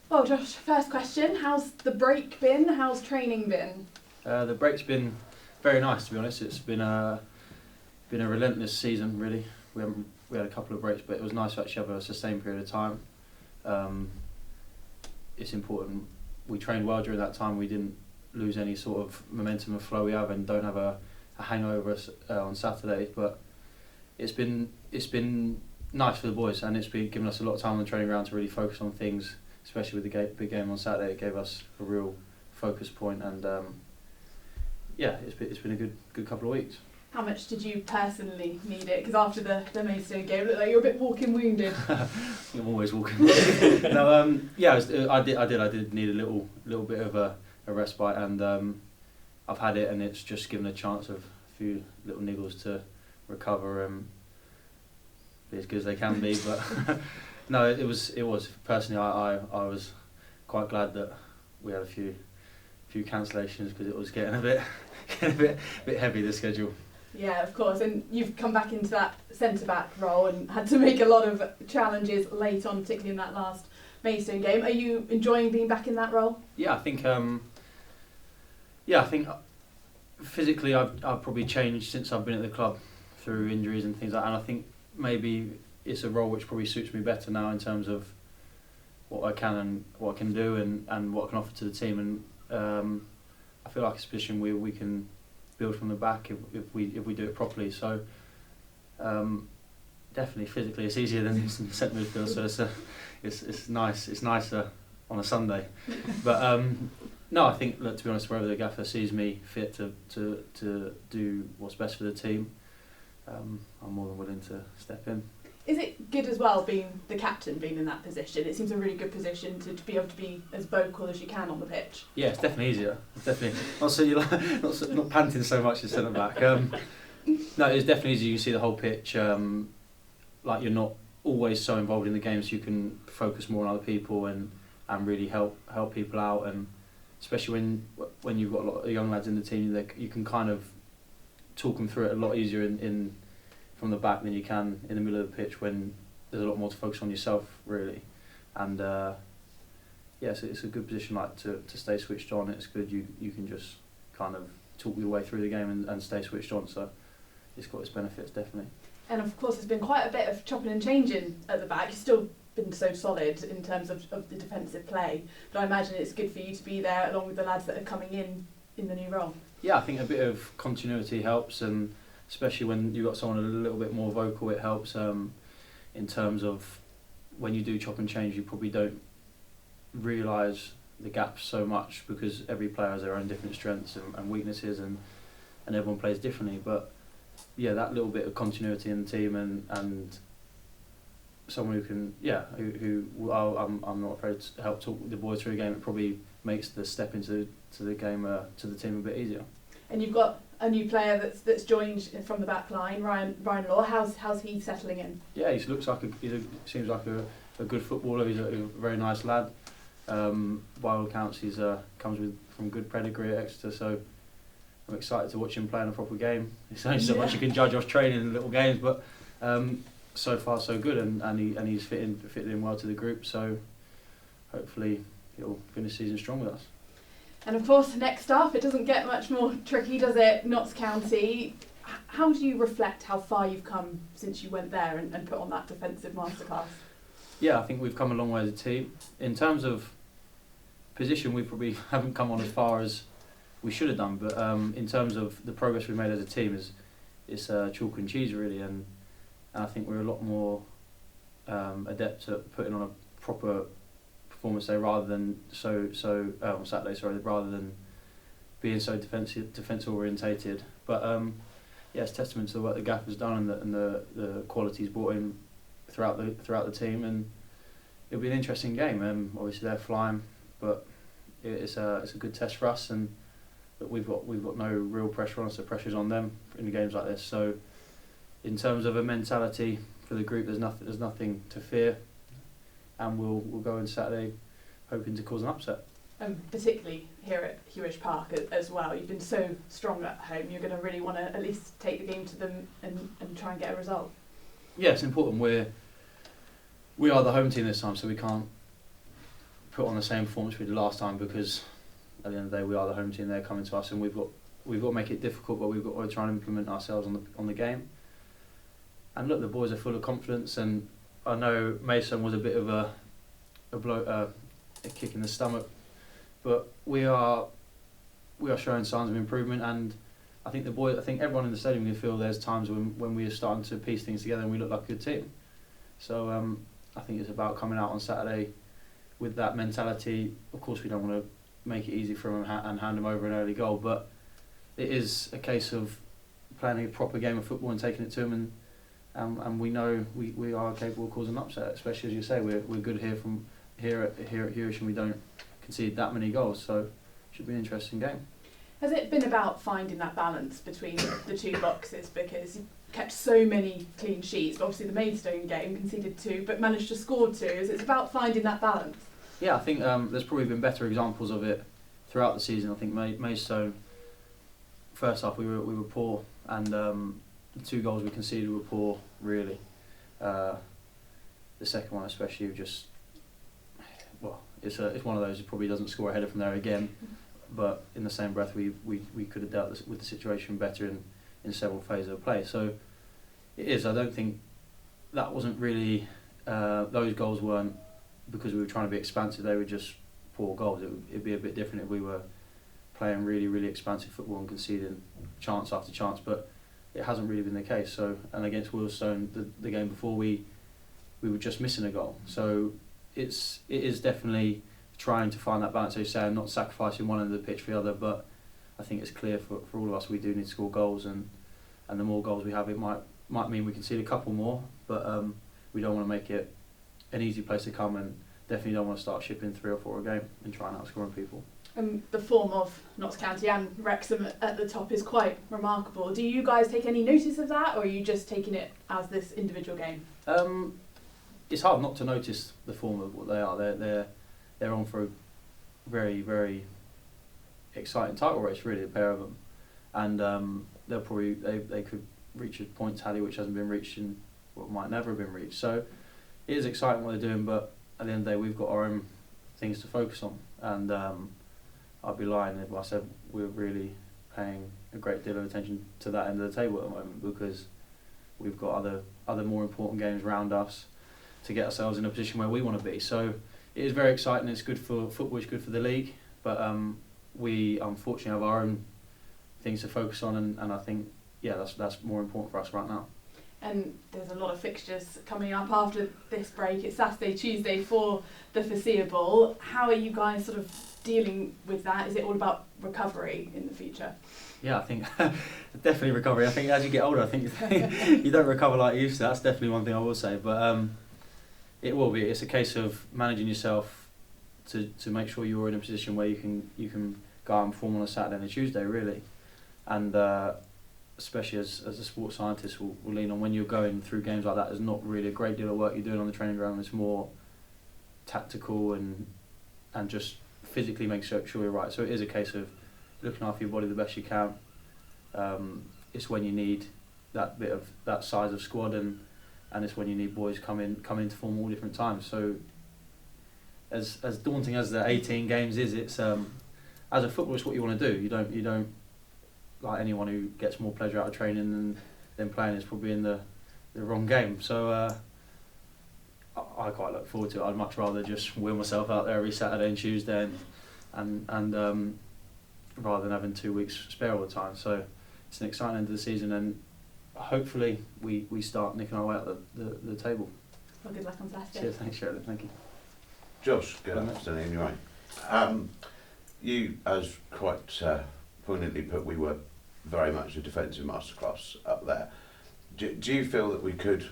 Well, Josh, first question, how's the break been? How's training been? The break's been very nice, to be honest. It's been a relentless season, really. We had a couple of breaks, but it was nice to actually have a sustained period of time. It's important. We trained well during that time. We didn't lose any sort of momentum and flow we have, and don't have a hangover on Saturday. But it's been nice for the boys, and it's been giving us a lot of time on the training ground to really focus on things, especially with the big game on Saturday. It gave us a real focus point, and it's been a good couple of weeks. How much did you personally need it? Because after the Maidstone game, it looked like you were a bit walking wounded. I'm always walking wounded. No, I did need a little bit of a respite, and I've had it, and it's just given a chance of a few little niggles to recover and be as good as they can be. But no, it was personally, I was quite glad that we had a few cancellations, because it was getting a bit heavy, the schedule. Yeah, of course, and you've come back into that centre-back role and had to make a lot of challenges late on, particularly in that last Maidstone game. Are you enjoying being back in that role? Yeah, I think physically I've probably changed since I've been at the club through injuries and things like that, and I think maybe it's a role which probably suits me better now in terms of what I can do and what I can offer to the team, and I feel like it's a position where we can build from the back if we do it properly. So definitely physically it's easier than centre midfield, so it's nice. It's nicer on a Sunday. But no, I think, look, to be honest, wherever the gaffer sees me fit to do what's best for the team, I'm more than willing to step in. Is it good as well being the captain, being in that position? It seems a really good position to be able to be as vocal as you can on the pitch. Yeah, it's definitely easier. It's definitely not so not panting so much as centre back. No, it's definitely easier. You can see the whole pitch. Like, you're not always so involved in the game, so you can focus more on other people and really help people out. And especially when you've got a lot of young lads in the team, you can kind of talk them through it a lot easier in from the back than you can in the middle of the pitch, when there's a lot more to focus on yourself, really. And it's a good position, like, to stay switched on. It's good, you can just kind of talk your way through the game and stay switched on, so it's got its benefits, definitely. And of course there's been quite a bit of chopping and changing at the back. You've still been so solid in terms of the defensive play, but I imagine it's good for you to be there along with the lads that are coming in the new role. Yeah, I think a bit of continuity helps, and especially when you've got someone a little bit more vocal, it helps in terms of when you do chop and change, you probably don't realise the gaps so much, because every player has their own different strengths and weaknesses, and everyone plays differently. But yeah, that little bit of continuity in the team and someone who can, I'm not afraid to help talk the boys through the game, it probably makes the step into the game to the team a bit easier. And you've got a new player that's joined from the back line, Ryan Law. How's he settling in? Yeah, he seems like a good footballer. He's a very nice lad. By all accounts, he's comes from good pedigree at Exeter, so I'm excited to watch him play in a proper game. There's only so much you can judge off training in little games, but so far so good, and he's fitting in well to the group. So hopefully he'll finish the season strong with us. And of course, next up, it doesn't get much more tricky, does it? Notts County. How do you reflect how far you've come since you went there and put on that defensive masterclass? Yeah, I think we've come a long way as a team. In terms of position, we probably haven't come on as far as we should have done, but in terms of the progress we've made as a team, it's chalk and cheese, really, and I think we're a lot more adept at putting on a proper performance day rather than on Saturday, rather than being so defence orientated. But it's testament to the work the gaffer's done and the qualities brought in throughout the team, and it'll be an interesting game. Obviously they're flying, but it's a good test for us, and that we've got no real pressure on us. The pressure's on them in games like this. So in terms of a mentality for the group, there's nothing to fear, and we'll go on Saturday hoping to cause an upset. Particularly here at Hewish Park as well. You've been so strong at home. You're going to really want to at least take the game to them and try and get a result. Yeah, it's important. We are the home team this time, so we can't put on the same performance we did last time, because at the end of the day we are the home team. They're coming to us, and we've got to make it difficult, but we've got to try and implement ourselves on the game. And look, the boys are full of confidence, and I know Mason was a bit of a kick in the stomach, but we are showing signs of improvement, and I think everyone in the stadium can feel there's times when we are starting to piece things together and we look like a good team. So I think it's about coming out on Saturday with that mentality. Of course, we don't want to make it easy for them and hand them over an early goal, but it is a case of playing a proper game of football and taking it to them, and we know we are capable of causing an upset, especially as you say, we're good here at Hewish, and we don't concede that many goals, so it should be an interesting game. Has it been about finding that balance between the two boxes, because you kept so many clean sheets, but obviously the Maidstone game conceded 2 but managed to score 2, is it about finding that balance? Yeah, I think there's probably been better examples of it throughout the season. I think Maidstone, first half we were poor, and the 2 goals we conceded were poor, really. The second one especially, it's one of those, it probably doesn't score a header from there again, but in the same breath we could have dealt with the situation better in several phases of play. So it is, I don't think that wasn't really, those goals weren't because we were trying to be expansive, they were just poor goals. It'd be a bit different if we were playing really, really expansive football and conceding chance after chance, but it hasn't really been the case. So, and against Wealdstone, the game before, we were just missing a goal. So it is definitely trying to find that balance, as you say, and not sacrificing one end of the pitch for the other, but I think it's clear for all of us we do need to score goals, and the more goals we have, it might mean we concede a couple more, but we don't want to make it an easy place to come, and definitely don't want to start shipping 3 or 4 a game and trying outscoring people. The form of Notts County and Wrexham at the top is quite remarkable. Do you guys take any notice of that, or are you just taking it as this individual game? It's hard not to notice the form of what they are. They're on for a very, very exciting title race, really, the pair of them, and they'll probably they could reach a point tally which hasn't been reached and what might never have been reached. So it is exciting what they're doing, but at the end of the day we've got our own things to focus on, and I'd be lying if I said we're really paying a great deal of attention to that end of the table at the moment, because we've got other more important games around us to get ourselves in a position where we want to be. So it is very exciting. It's good for football, it's good for the league, but we unfortunately have our own things to focus on, and I think that's more important for us right now. And there's a lot of fixtures coming up after this break. It's Saturday, Tuesday for the foreseeable. How are you guys sort of dealing with that? Is it all about recovery in the future? Yeah, I think definitely recovery. I think as you get older, I think you don't recover like you used to. That's definitely one thing I will say. But it will be. It's a case of managing yourself to make sure you're in a position where you can go out and perform on a Saturday and a Tuesday, really. And especially as a sports scientist, will lean on when you're going through games like that. There's not really a great deal of work you're doing on the training ground. It's more tactical and just physically make sure you're right. So it is a case of looking after your body the best you can. It's when you need that bit of that size of squad, and it's when you need boys come into form all different times. So as daunting as the 18 games is, it's as a footballer, it's what you want to do. You don't like anyone who gets more pleasure out of training than playing is probably in the wrong game. So I quite look forward to it. I'd much rather just wheel myself out there every Saturday and Tuesday and rather than having 2 weeks spare all the time. So it's an exciting end of the season, and hopefully we start nicking our way up the table. Well, good luck on Saturday. Cheers, thanks Shirley, thank you. Josh, good afternoon, you're right. You, as quite poignantly put, we were very much a defensive masterclass up there. Do you feel that we could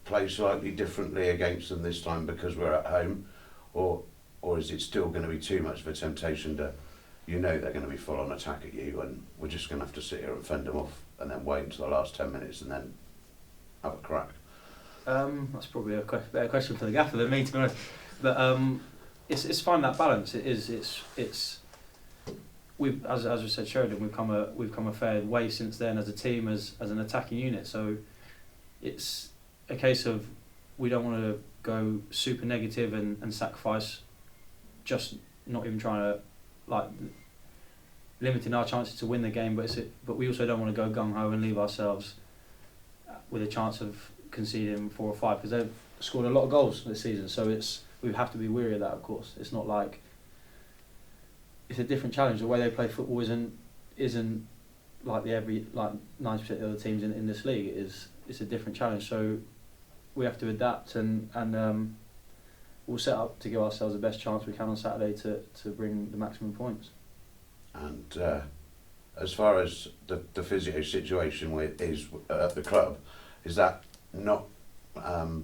play slightly differently against them this time because we're at home, or is it still going to be too much of a temptation to, they're going to be full on attack at you and we're just going to have to sit here and fend them off and then wait until the last 10 minutes and then have a crack? That's probably a better question for the gaffer than me, to be honest. But it's finding that balance. It's we've, as we said, Sheridan, we've come a fair way since then as a team, as an attacking unit. So it's a case of we don't want to go super negative and sacrifice just not even trying to like limiting our chances to win the game, but we also don't want to go gung ho and leave ourselves with a chance of conceding 4 or 5 because they've scored a lot of goals this season. So we have to be wary of that. Of course, it's not like it's a different challenge. The way they play football isn't like 90% of the other teams in this league. It's a different challenge. So we have to adapt and we'll set up to give ourselves the best chance we can on Saturday to bring the maximum points. And as far as the physio situation is at the club, is that not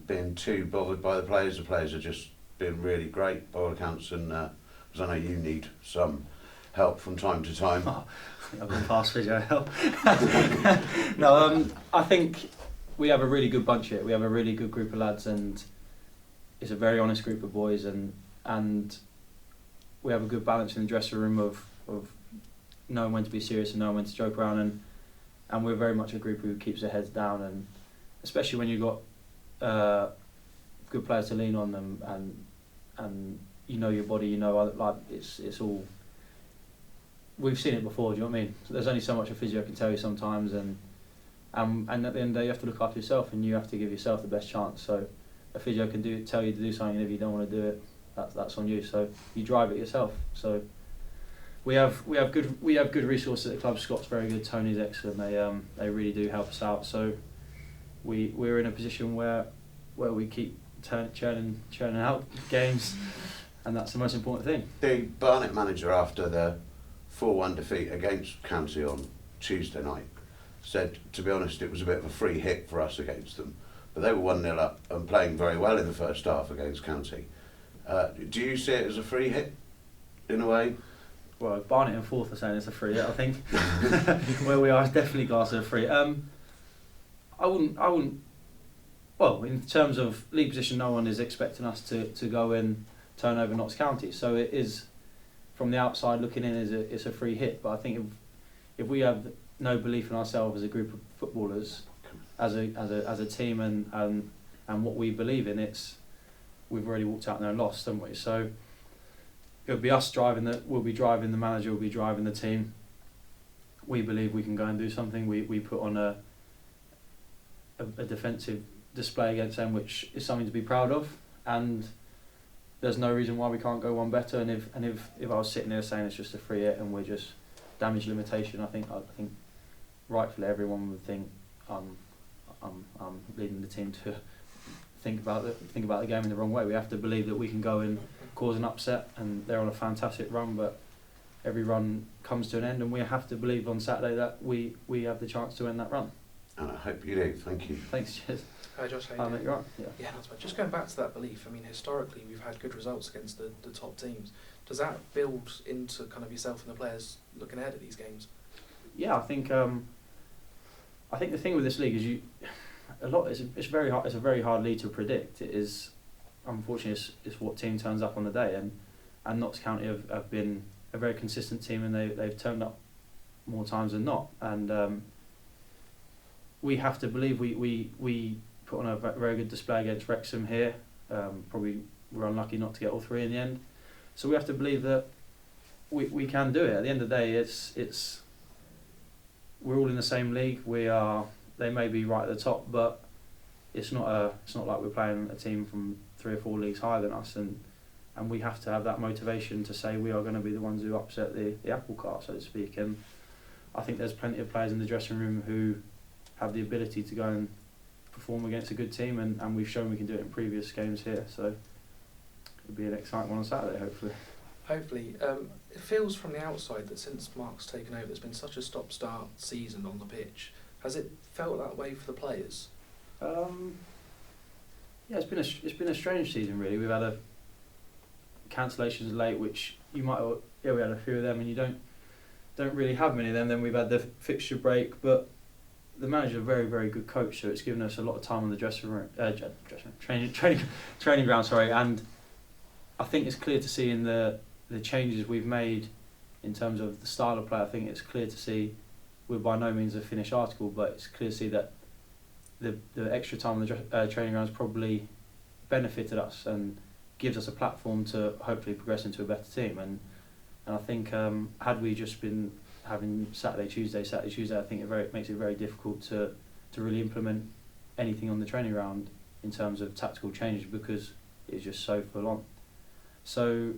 being too bothered by the players? The players are just been really great by all accounts, and because I know you need some help from time to time. Oh, I've got past physio help. No, I think we have a really good bunch here. We have a really good group of lads, and it's a very honest group of boys, and we have a good balance in the dressing room of knowing when to be serious and knowing when to joke around, and we're very much a group who keeps their heads down, and especially when you've got good players to lean on them, and you know your body, you know, like it's all. We've seen it before. Do you know what I mean? So there's only so much a physio can tell you sometimes, and at the end of the day, you have to look after yourself, and you have to give yourself the best chance. So a physio can tell you to do something, and if you don't want to do it, that's on you. So you drive it yourself. So we have good resources at the club. Scott's very good. Tony's excellent. They really do help us out. So we're in a position where we keep churning out games, and that's the most important thing. The Barnet manager, after the 4-1 defeat against County on Tuesday night, said, to be honest, it was a bit of a free hit for us against them, but they were 1-0 up and playing very well in the first half against County. Do you see it as a free hit in a way? Well, Barnet and fourth are saying it's a free hit. I think where we are is definitely classed as a free. I wouldn't. Well, in terms of league position, no one is expecting us to go and turn over Notts County. So it is, from the outside looking in, it's a free hit. But I think if we have no belief in ourselves as a group of footballers, as a team, and what we believe in, we've already walked out there and lost, haven't we? So it'll be us we'll be driving the manager, we'll be driving the team. We believe we can go and do something. We put on a defensive display against them, which is something to be proud of, and there's no reason why we can't go one better. And if I was sitting there saying it's just a free hit and we're just damage limitation, I think rightfully everyone would think I'm leading the team to think about the game in the wrong way. We have to believe that we can go and cause an upset, and they're on a fantastic run, but every run comes to an end, and we have to believe on Saturday that we have the chance to end that run. And I hope you do. Thank you. Thanks, cheers. Hi Josh, how you doing? You're right. Yeah, that's right. Just going back to that belief, I mean, historically we've had good results against the top teams. Does that build into kind of yourself and the players looking ahead at these games? Yeah, I think the thing with this league is it's very hard. It's a very hard league to predict. It is, unfortunately, it's what team turns up on the day, and Notts County have been a very consistent team, and they've turned up more times than not, and we have to believe we put on a very good display against Wrexham here. Probably we're unlucky not to get all 3 in the end, so we have to believe that we can do it. At the end of the day, it's we're all in the same league. They may be right at the top, but it's not like we're playing a team from 3 or 4 leagues higher than us, and we have to have that motivation to say we are going to be the ones who upset the apple cart, so to speak. And I think there's plenty of players in the dressing room who have the ability to go and perform against a good team, and we've shown we can do it in previous games here, so it'll be an exciting one on Saturday, hopefully. Hopefully. It feels from the outside that since Mark's taken over, there's been such a stop-start season on the pitch. Has it felt that way for the players? Yeah, it's been a strange season, really. We've had cancellations late, which we had a few of them, and you don't really have many of them. Then we've had the fixture break, but the manager's a very, very good coach, so it's given us a lot of time on the training ground. Sorry, and I think it's clear to see in the changes we've made in terms of the style of play. I think it's clear to see. We're by no means a finished article, but it's clear to see that the extra time on the training grounds probably benefited us and gives us a platform to hopefully progress into a better team. And I think had we just been having Saturday, Tuesday, I think it makes it very difficult to really implement anything on the training ground in terms of tactical changes, because it's just so full on. So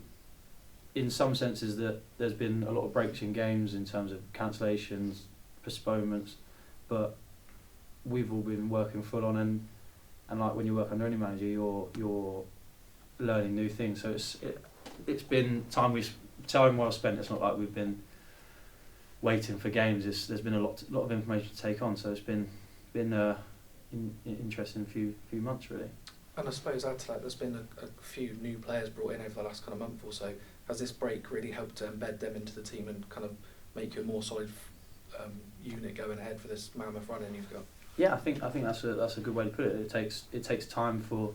in some senses that there's been a lot of breaks in games in terms of cancellations, postponements, but we've all been working full on, and like when you work under any manager, you're learning new things. So it's been time well spent. It's not like we've been waiting for games. There's been a lot of information to take on. So it's been interesting few months really. And I suppose add to that, there's been a few new players brought in over the last kind of month or so. Has this break really helped to embed them into the team and kind of make you a more solid unit going ahead for this mammoth run-in you've got? Yeah, I think that's a good way to put it. It takes time for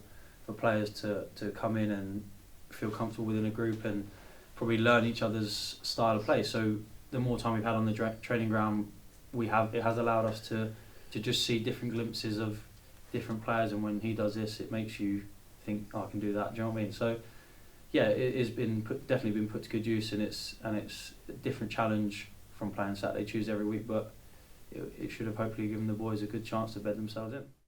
players to come in and feel comfortable within a group and probably learn each other's style of play. So the more time we've had on the training ground, it has allowed us to just see different glimpses of different players, and when he does this, it makes you think, oh, I can do that. Do you know what I mean? So yeah, it has definitely been put to good use, and it's a different challenge from playing Saturday, Tuesday every week, but it should have hopefully given the boys a good chance to bed themselves in.